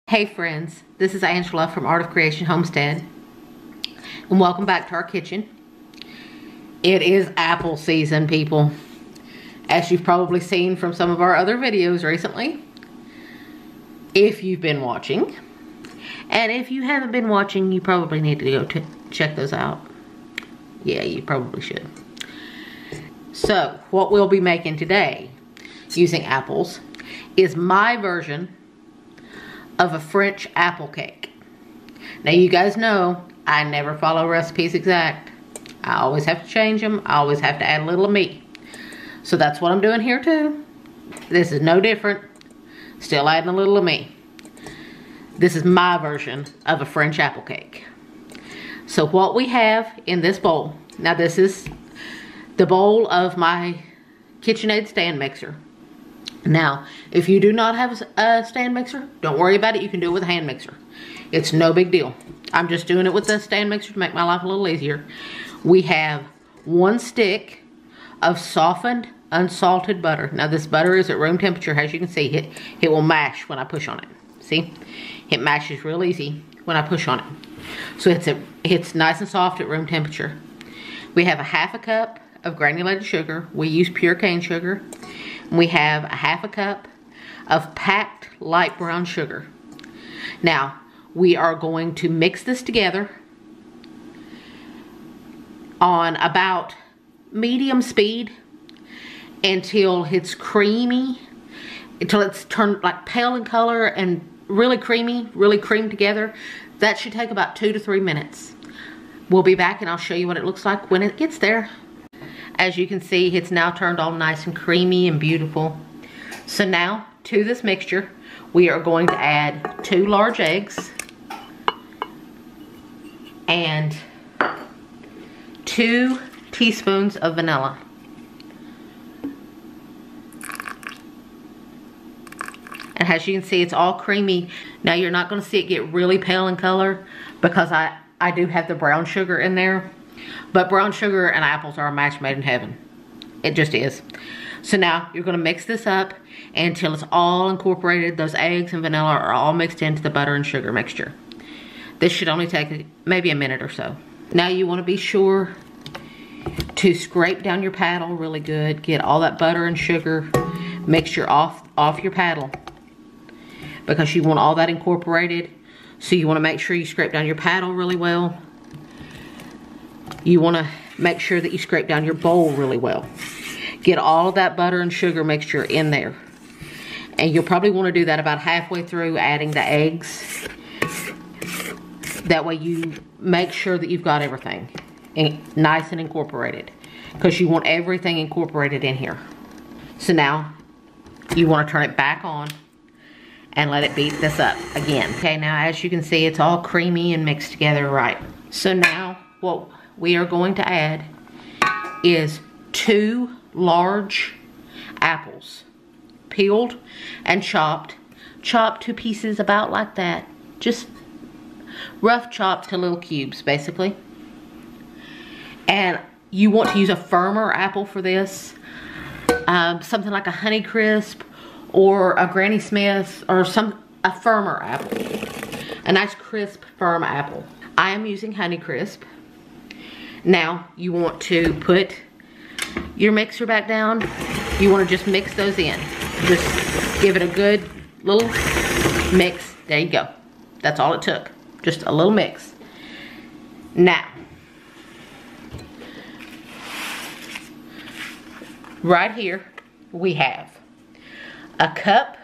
Hey friends, this is Angela from Art of Creation Homestead, and welcome back to our kitchen. It is apple season, people, as you've probably seen from some of our other videos recently, if you've been watching. And if you haven't been watching, you probably need to go check those out. Yeah, you probably should. So, what we'll be making today, using apples, is my version of a French apple cake. Now you guys know I never follow recipes exact. I always have to change them. I always have to add a little of me. So that's what I'm doing here too. This is no different. Still adding a little of me. This is my version of a French apple cake. So what we have in this bowl, now this is the bowl of my KitchenAid stand mixer. Now, if you do not have a stand mixer, don't worry about it. You can do it with a hand mixer. It's no big deal. I'm just doing it with the stand mixer to make my life a little easier. We have 1 stick of softened, unsalted butter. Now, this butter is at room temperature. As you can see, it will mash when I push on it. See? It mashes real easy when I push on it. So it's nice and soft at room temperature. We have a 1/2 cup of granulated sugar. We use pure cane sugar. We have a 1/2 cup of packed light brown sugar. Now, we are going to mix this together on about medium speed until it's creamy, until it's turned like pale in color and really creamy, really creamed together. That should take about 2 to 3 minutes. We'll be back and I'll show you what it looks like when it gets there. As you can see, it's now turned all nice and creamy and beautiful. So now, to this mixture, we are going to add 2 large eggs and 2 teaspoons of vanilla. And as you can see, it's all creamy. Now, you're not going to see it get really pale in color because I do have the brown sugar in there. But brown sugar and apples are a match made in heaven. It just is. So now you're going to mix this up until it's all incorporated. Those eggs and vanilla are all mixed into the butter and sugar mixture. This should only take maybe a minute or so. Now you want to be sure to scrape down your paddle really good. Get all that butter and sugar mixture off your paddle, because you want all that incorporated. So you want to make sure you scrape down your paddle really well. You want to make sure that you scrape down your bowl really well. Get all of that butter and sugar mixture in there. And you'll probably want to do that about halfway through adding the eggs. That way you make sure that you've got everything nice and incorporated, because you want everything incorporated in here. So now you want to turn it back on and let it beat this up again. Okay, now as you can see, it's all creamy and mixed together right. So now what we are going to add is 2 large apples, peeled and chopped to pieces about like that, just rough chopped to little cubes basically. And you want to use a firmer apple for this, something like a Honeycrisp or a Granny Smith, or a firmer apple, a nice crisp firm apple. I am using Honeycrisp. Now, you want to put your mixer back down. You want to just mix those in. Just give it a good little mix. There you go. That's all it took. Just a little mix. Now, right here, we have 1 cup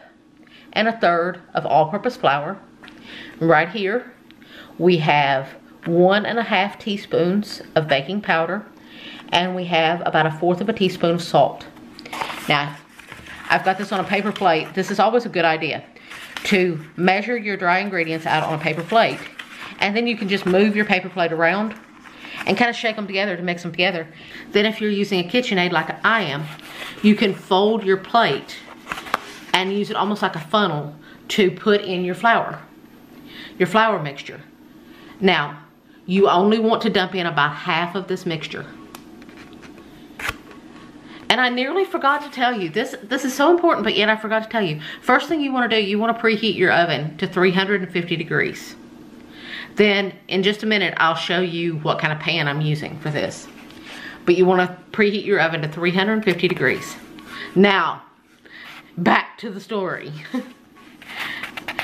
and 1/3 of all-purpose flour. Right here, we have 1½ teaspoons of baking powder, and we have about 1/4 of a teaspoon of salt. Now, I've got this on a paper plate. This is always a good idea to measure your dry ingredients out on a paper plate, and then you can just move your paper plate around and kind of shake them together to mix them together. Then if you're using a KitchenAid like I am, you can fold your plate and use it almost like a funnel to put in your flour mixture. Now, you only want to dump in about half of this mixture. And I nearly forgot to tell you, this is so important, but yet I forgot to tell you. First thing you want to do, you want to preheat your oven to 350 degrees. Then, in just a minute, I'll show you what kind of pan I'm using for this. But you want to preheat your oven to 350 degrees. Now, back to the story.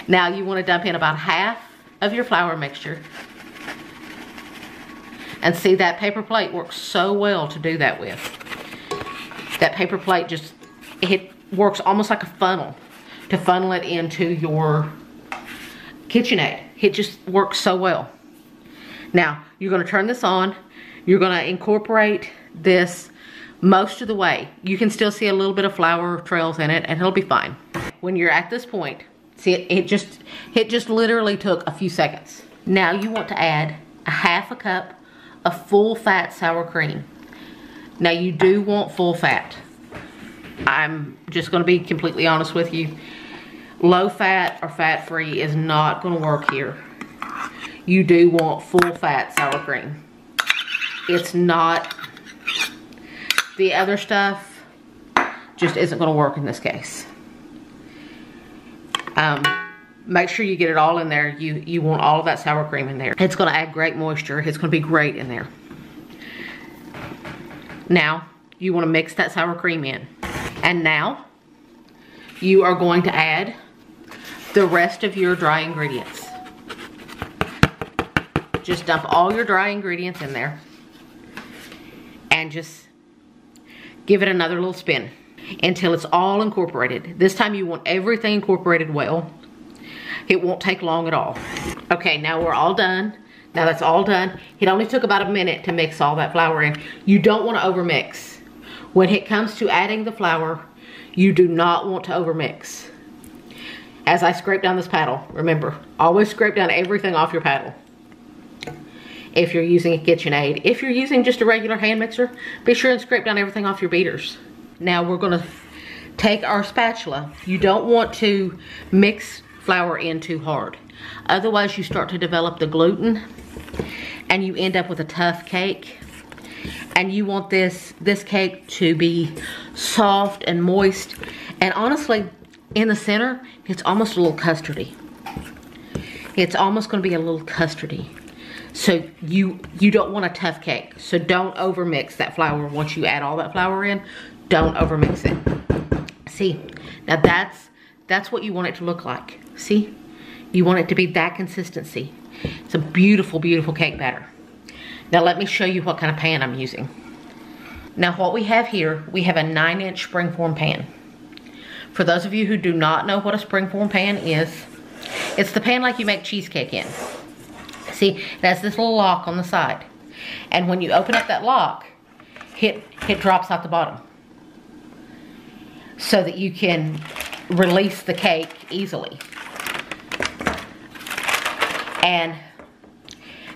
Now you want to dump in about half of your flour mixture. And see, that paper plate works so well to do that with. That paper plate just, it works almost like a funnel to funnel it into your KitchenAid. It just works so well. Now, you're going to turn this on. You're going to incorporate this most of the way. You can still see a little bit of flour trails in it, and it'll be fine. When you're at this point, see, it just literally took a few seconds. Now you want to add a half a cup of full fat sour cream. Now you do want full fat. I'm just going to be completely honest with you. Low fat or fat free is not going to work here. You do want full fat sour cream. It's not, the other stuff just isn't going to work in this case. Make sure you get it all in there. You want all of that sour cream in there. It's going to add great moisture. It's going to be great in there. Now, you want to mix that sour cream in. And now, you are going to add the rest of your dry ingredients. Just dump all your dry ingredients in there. And just give it another little spin until it's all incorporated. This time you want everything incorporated well. It won't take long at all. Okay, now we're all done. Now that's all done. It only took about a minute to mix all that flour in. You don't want to overmix. When it comes to adding the flour, you do not want to overmix. As I scrape down this paddle, remember, always scrape down everything off your paddle. If you're using a KitchenAid. If you're using just a regular hand mixer, be sure and scrape down everything off your beaters. Now we're gonna take our spatula. You don't want to mix flour in too hard. Otherwise you start to develop the gluten and you end up with a tough cake. And you want this cake to be soft and moist. And honestly, in the center, it's almost a little custardy. It's almost gonna be a little custardy. So you don't want a tough cake. So don't overmix that flour. Once you add all that flour in, don't overmix it. See, now that's what you want it to look like. See, you want it to be that consistency. It's a beautiful, beautiful cake batter. Now let me show you what kind of pan I'm using. Now what we have here, we have a 9-inch springform pan. For those of you who do not know what a springform pan is, it's the pan like you make cheesecake in. See, it has this little lock on the side. And when you open up that lock, it drops out the bottom. So that you can release the cake easily. And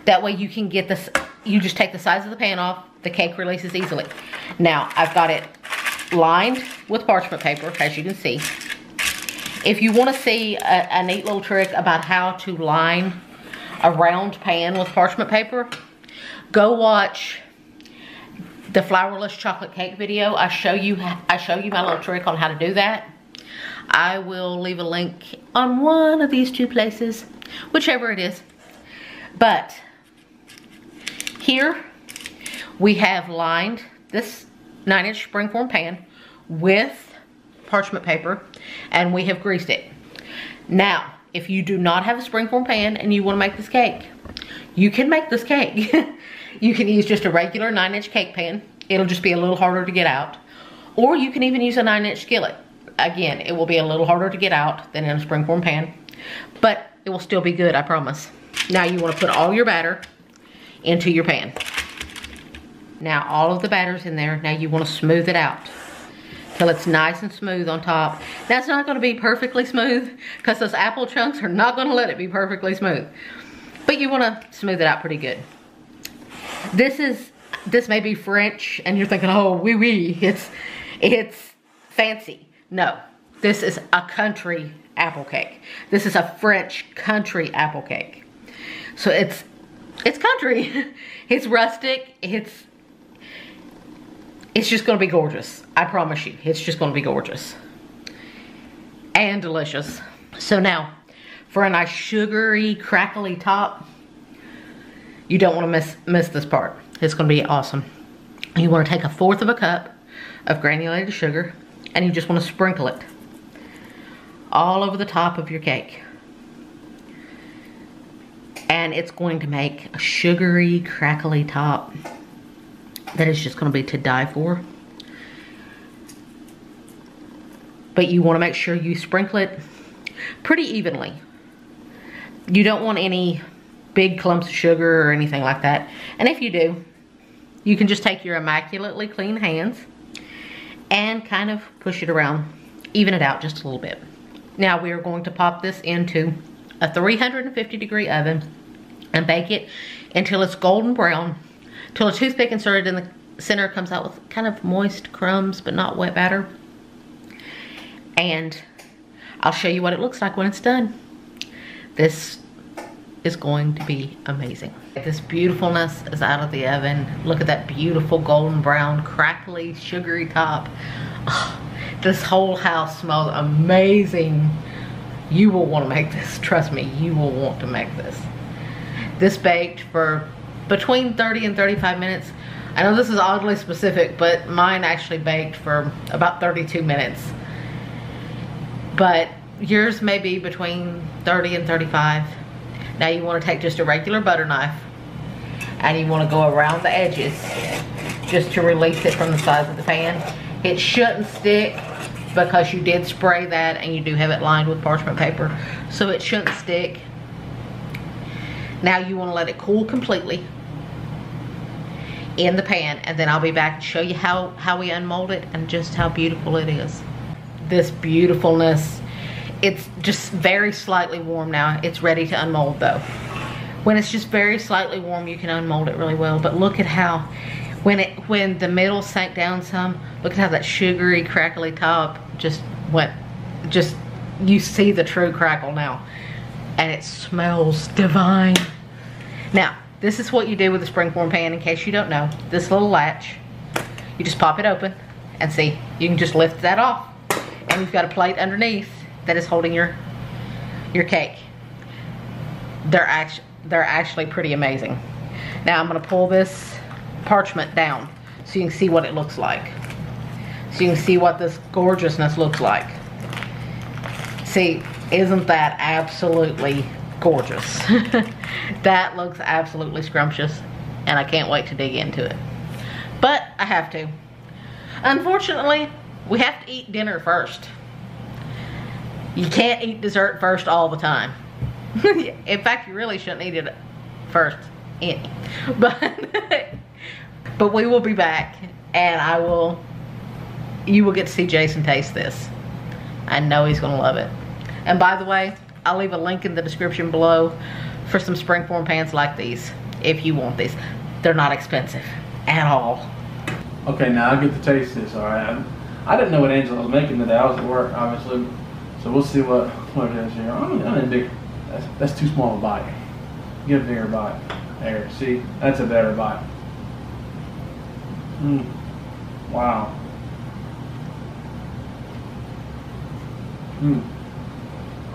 that way you can get this, you just take the sides of the pan off, the cake releases easily. Now, I've got it lined with parchment paper, as you can see. If you want to see a neat little trick about how to line a round pan with parchment paper, go watch the flourless chocolate cake video. I show you my little trick on how to do that. I will leave a link on one of these two places, whichever it is. But here we have lined this 9-inch springform pan with parchment paper, and we have greased it. Now, if you do not have a springform pan and you want to make this cake, you can make this cake. You can use just a regular 9-inch cake pan. It'll just be a little harder to get out. Or you can even use a 9-inch skillet. Again, it will be a little harder to get out than in a springform pan, but it will still be good, I promise. Now you want to put all your batter into your pan. Now all of the batter's in there. Now you want to smooth it out till it's nice and smooth on top. Now it's not going to be perfectly smooth because those apple chunks are not going to let it be perfectly smooth. But you want to smooth it out pretty good. This may be French and you're thinking, oh, oui, oui, it's fancy. No, this is a country apple cake. This is a French country apple cake. So it's country. It's rustic. It's just gonna be gorgeous. I promise you, it's just gonna be gorgeous. And delicious. So now, for a nice sugary, crackly top, you don't wanna miss this part. It's gonna be awesome. You wanna take 1/4 cup of granulated sugar, and you just wanna sprinkle it all over the top of your cake. And it's going to make a sugary, crackly top that is just gonna be to die for. But you wanna make sure you sprinkle it pretty evenly. You don't want any big clumps of sugar or anything like that. And if you do, you can just take your immaculately clean hands and kind of push it around, even it out just a little bit. Now we are going to pop this into a 350-degree oven and bake it until it's golden brown, till a toothpick inserted in the center comes out with kind of moist crumbs but not wet batter. And I'll show you what it looks like when it's done. This is going to be amazing. This beautifulness is out of the oven. Look at that beautiful golden brown, crackly, sugary top. Oh, this whole house smells amazing. You will want to make this. Trust me, you will want to make this. This baked for between 30 and 35 minutes. I know this is oddly specific, but mine actually baked for about 32 minutes. But yours may be between 30 and 35. Now you want to take just a regular butter knife and you want to go around the edges just to release it from the sides of the pan. It shouldn't stick because you did spray that and you do have it lined with parchment paper, so it shouldn't stick. Now you want to let it cool completely in the pan, and then I'll be back to show you how we unmold it and just how beautiful it is. This beautifulness, it's just very slightly warm now. It's ready to unmold though. When it's just very slightly warm, you can unmold it really well. But look at how, when the middle sank down some, look at how that sugary, crackly top just went, you see the true crackle now. And it smells divine. Now, this is what you do with a springform pan in case you don't know. This little latch, you just pop it open and see, you can just lift that off. And you've got a plate underneath that is holding your cake. They're actually pretty amazing. Now I'm gonna pull this parchment down so you can see what it looks like. So you can see what this gorgeousness looks like. See, isn't that absolutely gorgeous? That looks absolutely scrumptious, and I can't wait to dig into it. But I have to. Unfortunately, we have to eat dinner first. You can't eat dessert first all the time. In fact, you really shouldn't eat it first. But we will be back, and you will get to see Jason taste this. I know he's gonna love it. And by the way, I'll leave a link in the description below for some springform pans like these, if you want these. They're not expensive at all. Okay, now I get to taste this, all right? I didn't know what Angela was making today. I was at work, obviously. So we'll see what it is here. I'm in big. That's too small a bite. Get a bigger bite. There, see? That's a better bite. Wow.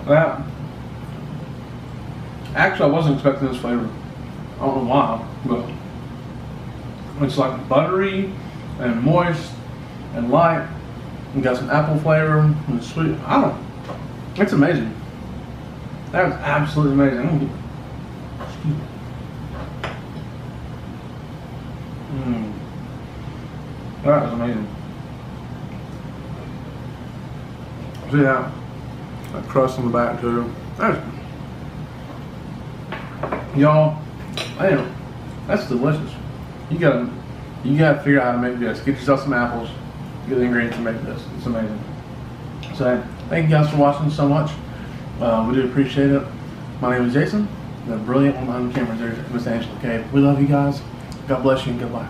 That. Actually, I wasn't expecting this flavor. I don't know why, but it's like buttery and moist and light. You got some apple flavor and sweet. It's amazing. That was absolutely amazing. That was amazing. See that crust on the back too. Y'all, that's delicious. You gotta figure out how to make this. Get yourself some apples. Get the ingredients to make this. It's amazing. So thank you guys for watching so much. We do appreciate it. My name is Jason. The brilliant one behind the camera there is Miss Angela. Okay, we love you guys. God bless you and goodbye.